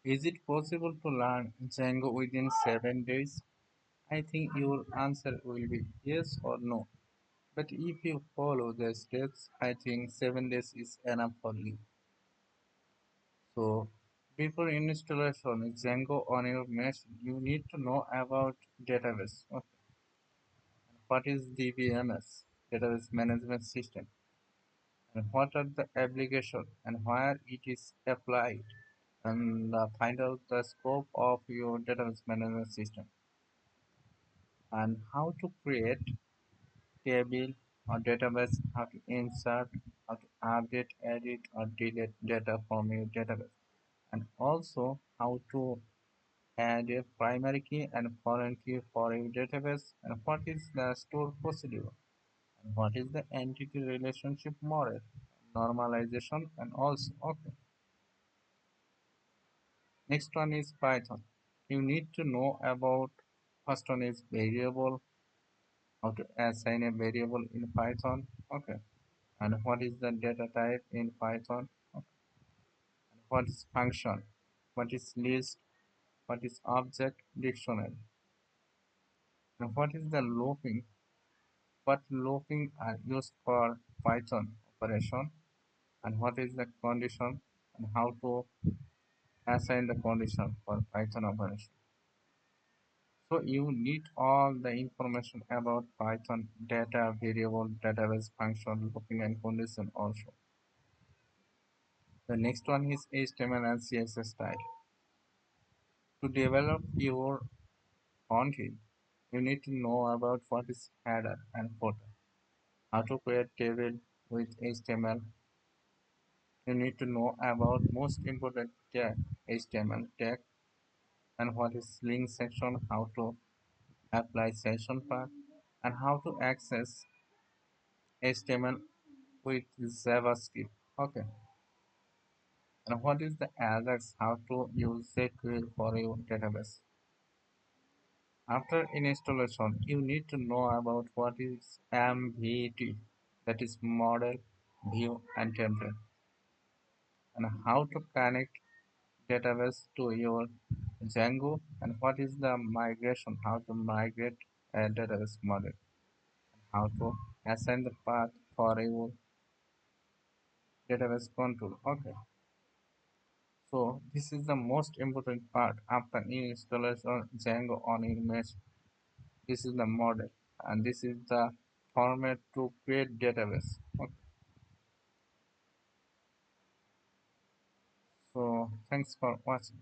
Is it possible to learn Django within 7 days? I think your answer will be yes or no. But if you follow the steps, I think 7 days is enough for you. So, before installation of Django on your machine, you need to know about database. Okay. What is DBMS, Database Management System, and what are the application and where it is applied, and find out the scope of your database management system and how to create table or database, how to insert, how to update, edit, or delete data from your database, and also how to add a primary key and foreign key for your database, and what is the store procedure, and what is the entity relationship model, normalization, and also okay. Next one is Python. You need to know about first one is variable, how to assign a variable in Python. Okay. And what is the data type in Python? Okay. And what is function? What is list? What is object dictionary? And what is the looping? What looping are used for Python operation? And what is the condition? And how to assign the condition for Python operation? So you need all the information about Python data, variable, database, function, looping, and condition also. The next one is HTML and CSS style. To develop your content, you need to know about what is header and footer, how to create table with HTML. You need to know about most important tag, HTML tag, and what is link section, how to apply section path, and how to access HTML with JavaScript. Okay. And what is the Ajax? How to use SQL for your database. After installation, you need to know about what is MVT, that is model, view, and template, and how to connect database to your Django, and what is the migration, how to migrate a database model, how to assign the path for your database control. Okay. So this is the most important part after installation Django on your machine. This is the model and this is the format to create database. Okay. So thanks for watching.